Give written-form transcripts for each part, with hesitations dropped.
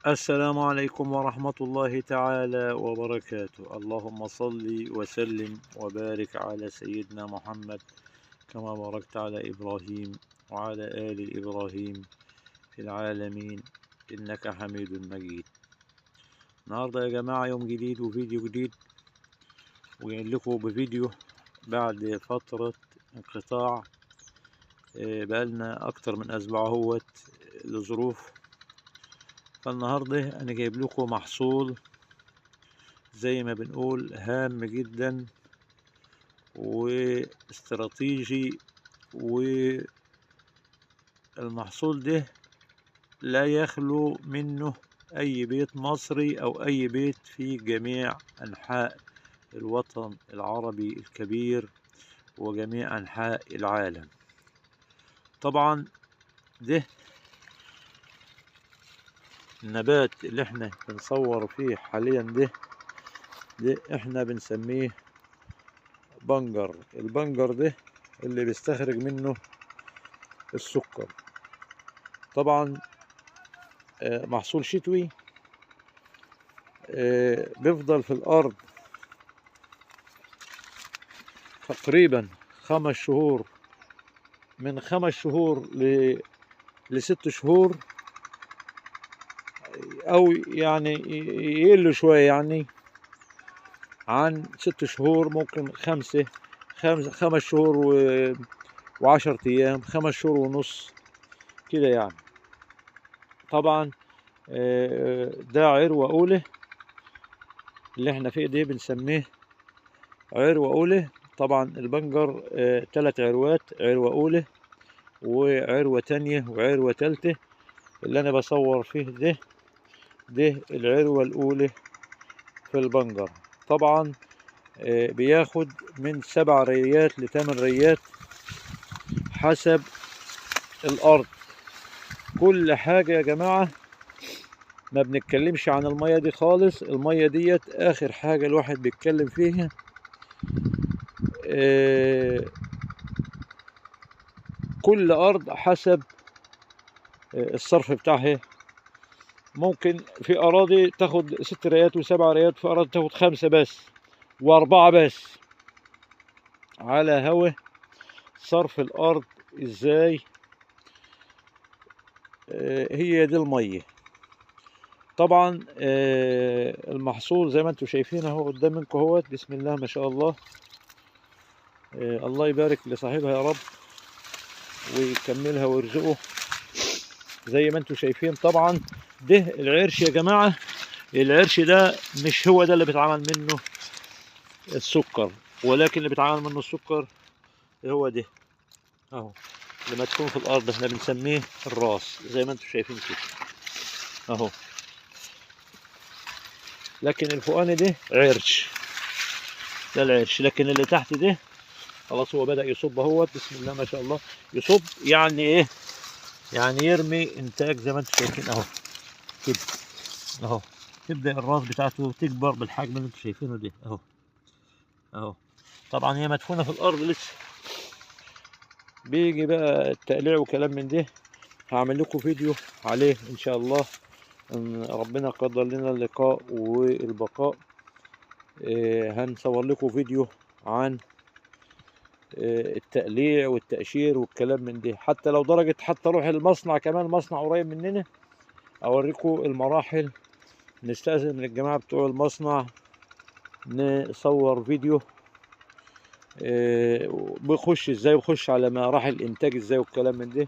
السلام عليكم ورحمة الله تعالى وبركاته. اللهم صل وسلم وبارك على سيدنا محمد كما باركت على إبراهيم وعلى آل إبراهيم في العالمين إنك حميد مجيد. النهاردة يا جماعة يوم جديد وفيديو جديد، وجايين لكم بفيديو بعد فترة انقطاع. بقالنا أكتر من أسبوع اهوت لظروف. فالنهاردة أنا جايب لكم محصول زي ما بنقول هام جدا واستراتيجي، والمحصول ده لا يخلو منه أي بيت مصري أو أي بيت في جميع أنحاء الوطن العربي الكبير وجميع أنحاء العالم. طبعا ده النبات اللي احنا بنصور فيه حاليا، ده احنا بنسميه بنجر. البنجر ده اللي بيستخرج منه السكر. طبعا محصول شتوي، بيفضل في الأرض تقريبا 5 شهور، من 5 شهور ل6 شهور، أو يعني يقل شوية، يعني عن 6 شهور ممكن 5 شهور و10 أيام، 5 شهور ونص كده يعني. طبعا ده عروة أولى اللي احنا فيه ده بنسميه عروة أولى. طبعا البنجر 3 عروات، عروة أولى وعروة تانية وعروة تالتة. اللي أنا بصور فيه ده العروة الأولى في البنجر. طبعا بياخد من 7 ريات ل8 ريات حسب الأرض. كل حاجة يا جماعة، ما بنتكلمش عن المية دي خالص. المية ديت آخر حاجة الواحد بيتكلم فيها. كل أرض حسب الصرف بتاعها. ممكن في أراضي تاخد 6 ريات و7 ريات، في أراضي تاخد 5 بس و4 بس، على هوا صرف الأرض إزاي. هي دي المية. طبعا المحصول زي ما انتم شايفين اهو قدام منكم اهوت، بسم الله ما شاء الله. الله يبارك لصاحبها يا رب ويكملها ويرزقه زي ما انتم شايفين. طبعا ده العرش يا جماعة. العرش ده مش هو ده اللي بيتعمل منه السكر، ولكن اللي بيتعمل منه السكر هو ده اهو، لما تكون في الارض احنا بنسميه الراس زي ما انتم شايفين كده اهو. لكن الفوقاني ده عرش، ده العرش. لكن اللي تحت ده خلاص هو بدأ يصب اهوت، بسم الله ما شاء الله. يصب يعني ايه؟ يعني يرمي انتاج زي ما انتم شايفين اهو كده اهو. تبدأ الراس بتاعته تكبر بالحجم اللي انتم شايفينه ده اهو اهو. طبعا هي مدفونة في الارض لسه. بيجي بقى التقليع وكلام من ده، هعمل لكم فيديو عليه ان شاء الله، ان ربنا قدر لنا اللقاء والبقاء. هنصور لكم فيديو عن التقليع والتقشير والكلام من ده. حتى لو درجة حتى اروح المصنع، كمان مصنع قريب مننا اوريكم المراحل. نستأذن من الجماعة بتوع المصنع نصور فيديو بخش ازاي، بخش على مراحل الانتاج ازاي والكلام من ده،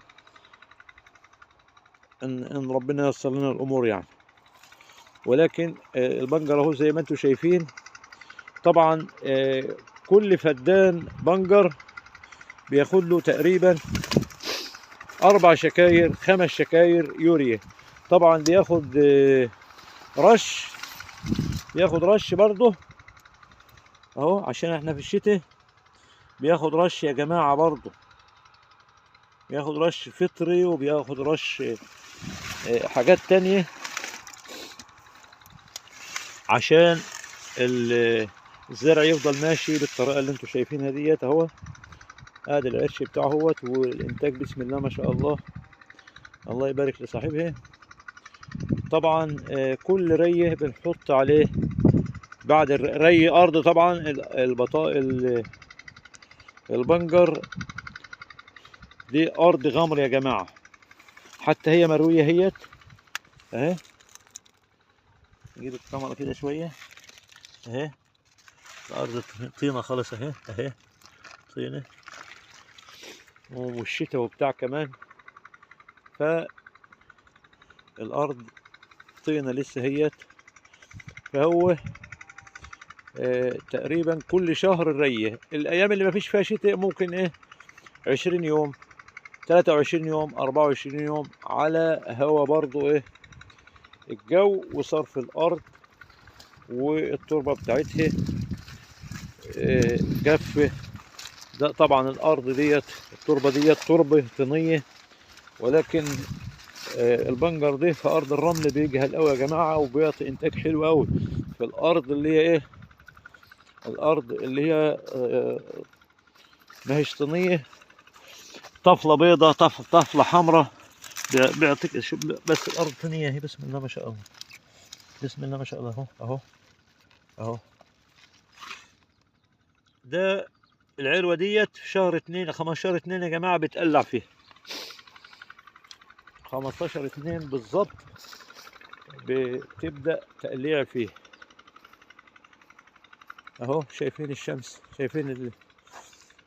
ان ربنا ييسر لنا الامور يعني. ولكن البنجر اهو زي ما انتم شايفين. طبعا كل فدان بنجر بياخد له تقريبا 4 شكاير 5 شكاير يوريا. طبعا بياخد رش، بياخد رش برضه اهو، عشان احنا في الشتاء. بياخد رش يا جماعة برضه، بياخد رش فطري وبياخد رش حاجات تانية عشان الزرع يفضل ماشي بالطريقة اللي انتوا شايفينها ديت اهو. ادي العرش بتاعه اهوت، والانتاج بسم الله ما شاء الله. الله يبارك لصاحبها. طبعا كل ريه بنحط عليه بعد ري ارض. طبعا البنجر دي ارض غمر يا جماعه، حتى هي مرويه هيت اهي. نجيب الكاميرا كده شويه اهي، الارض طينه خالص اهي اهي، طينه والشتاء وبتاع كمان. فالارض طينه لسه هيت. فهو تقريبا كل شهر الريه. الايام اللي ما فيش فيها شتاء ممكن ايه 20 يوم 23 يوم 24 يوم، على هوا برضو ايه الجو وصرف الارض والتربه بتاعتها جافه. ده طبعا الارض ديت التربه ديت تربه طينيه، ولكن البنجر ده في ارض الرمل بيجهل قوي يا جماعه، وبيعطي انتاج حلو قوي في الارض اللي هي ايه، الارض اللي هي ما هيش طينيه، طفله بيضه طفله حمراء بيعطيك بس الارض طينيه اهي. بسم الله ما شاء الله، بسم الله ما شاء الله. اهو اهو اهو. ده العروه ديت في شهر 2 15 2 يا جماعه بتقلع فيه 15 2 بالظبط، بتبدأ تقليع فيه اهو. شايفين الشمس، شايفين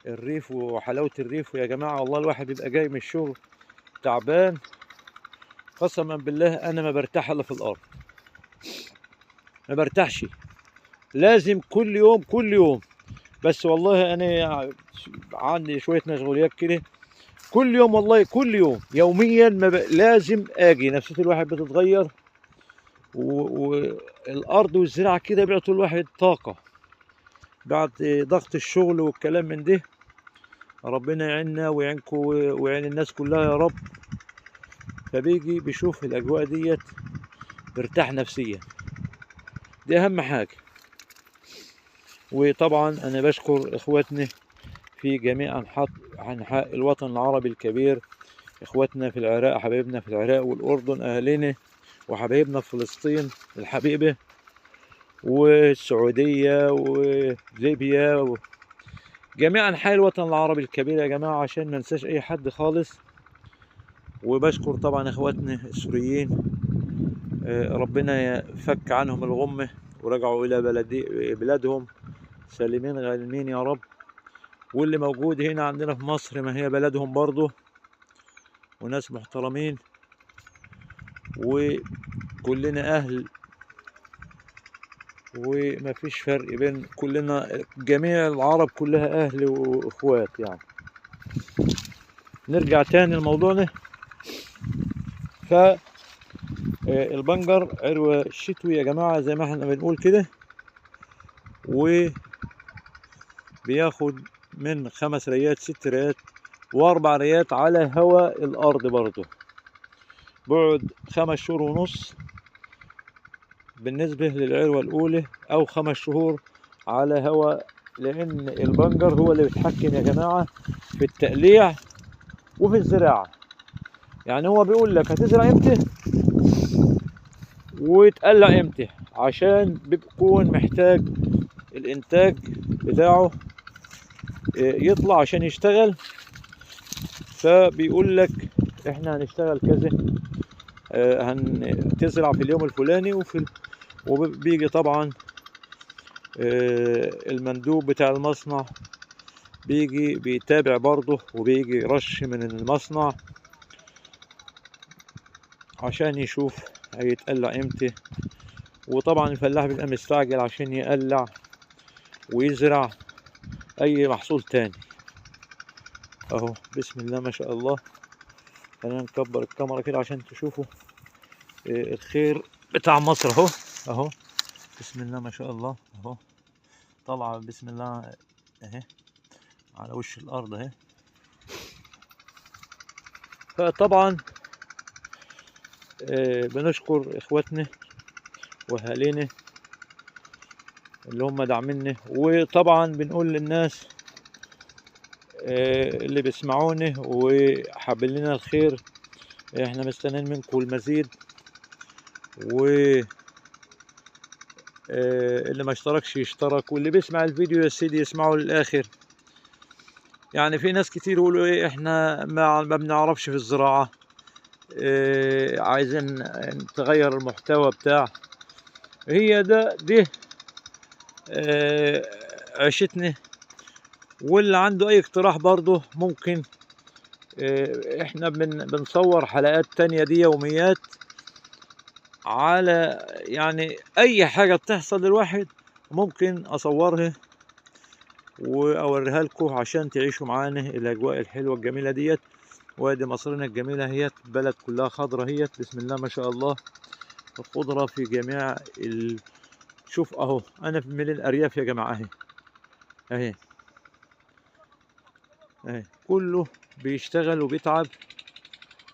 الريف وحلاوة الريف يا جماعة. والله الواحد بيبقى جاي من الشغل تعبان، قسما بالله انا ما برتاح الا في الارض، ما برتاحش، لازم كل يوم كل يوم. بس والله انا عندي شوية مشغوليات كده، كل يوم والله كل يوم يوميا ما لازم اجي. نفسية الواحد بتتغير، والارض والزراعة كده بيعطوا الواحد طاقة بعد ضغط الشغل والكلام من ده. ربنا يعيننا ويعينكم ويعين الناس كلها يا رب. فبيجي بيشوف الاجواء ديت بيرتاح نفسيا، دي اهم حاجه. وطبعا انا بشكر اخواتنا في جميع انحاء الوطن العربي الكبير، اخواتنا في العراق، حبايبنا في العراق والاردن اهلنا، وحبايبنا في فلسطين الحبيبه، والسعوديه وليبيا جميع انحاء الوطن العربي الكبير يا جماعه، عشان ما ننساش اي حد خالص. وبشكر طبعا اخواتنا السوريين، ربنا يفك عنهم الغمه ورجعوا الى بلادهم سالمين غانمين يا رب. واللي موجود هنا عندنا في مصر ما هي بلدهم برضه، وناس محترمين، وكلنا اهل، وما فيش فرق بين كلنا، جميع العرب كلها اهل واخوات يعني. نرجع تاني لموضوعنا. فالبنجر عروة شتوي يا جماعة زي ما احنا بنقول كده، وبياخد من 5 ريات 6 ريات و4 ريات على هواء الارض برضه. بعد 5 شهور ونص بالنسبة للعروة الأولى، أو 5 شهور على هواء، لأن البنجر هو اللي بيتحكم يا جماعة في التقليع وفي الزراعة. يعني هو بيقول لك هتزرع امتى وتقلع امتى، عشان بيكون محتاج الإنتاج بتاعه يطلع عشان يشتغل. فبيقول لك احنا هنشتغل كذا، هتزرع في اليوم الفلاني وبيجي طبعا المندوب بتاع المصنع بيجي بيتابع برضه، وبيجي يرش من المصنع عشان يشوف هيتقلع امتى. وطبعا الفلاح بيبقى مستعجل عشان يقلع ويزرع اي محصول تاني اهو. بسم الله ما شاء الله. خلينا نكبر الكاميرا كده عشان تشوفوا الخير بتاع مصر اهو اهو. بسم الله ما شاء الله اهو، طالعه بسم الله اهي على وش الارض اهي. فطبعا بنشكر اخواتنا واهالينا اللي هم داعميننا، وطبعا بنقول للناس اللي بيسمعوني وحابين لنا الخير، احنا مستنيين منكم المزيد. و اللي ما اشتركش يشترك، واللي بيسمع الفيديو يا سيدي يسمعه للآخر. يعني في ناس كتير يقولوا ايه احنا ما بنعرفش في الزراعة، عايزين تغير المحتوى بتاع. هي دي عيشتنا. واللي عنده اي اقتراح برضه ممكن، احنا بنصور حلقات تانية دي يوميات على يعني اي حاجة بتحصل للواحد ممكن اصورها واوريها لكم عشان تعيشوا معانا الاجواء الحلوة الجميلة ديت. وادي مصرنا الجميلة هيت، بلد كلها خضرة هيت، بسم الله ما شاء الله، الخضرة في جميع شوف اهو انا من الارياف يا جماعة، اهي اهي كله بيشتغل وبيتعب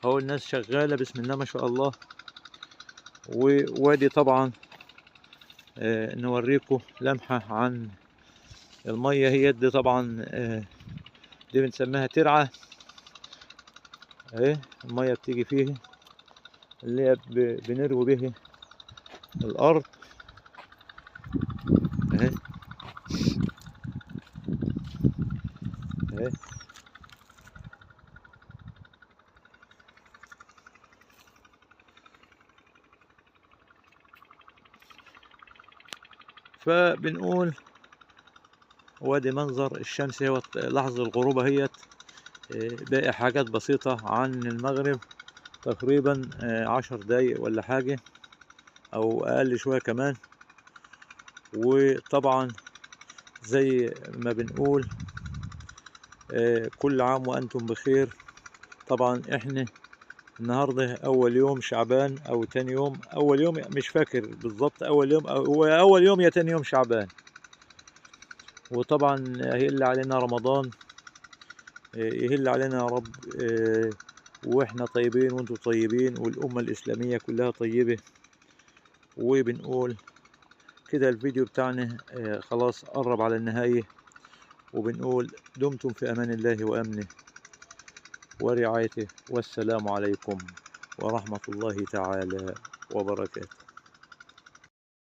اهو، الناس شغالة بسم الله ما شاء الله. ووادي طبعا نوريكم لمحة عن المية هي دي طبعا، دي بنسميها ترعة اهي، المية بتيجي فيه اللي هي بنروي به الارض اهي اهي. فبنقول وادي منظر الشمس هي لحظة الغروب اهيت، باقي حاجات بسيطة عن المغرب تقريبا 10 دقايق ولا حاجة او اقل شوية كمان. وطبعا زي ما بنقول كل عام وانتم بخير. طبعا احنا النهاردة اول يوم شعبان او تاني يوم، اول يوم مش فاكر بالظبط، اول يوم هو اول يوم يا تاني يوم شعبان. وطبعا هيقل علينا رمضان، يهل علينا يا رب، واحنا طيبين وانتم طيبين والامة الاسلامية كلها طيبة. وبنقول كده الفيديو بتاعنا خلاص قرب على النهاية، وبنقول دمتم في امان الله وامنه ورعايته، والسلام عليكم ورحمة الله تعالى وبركاته.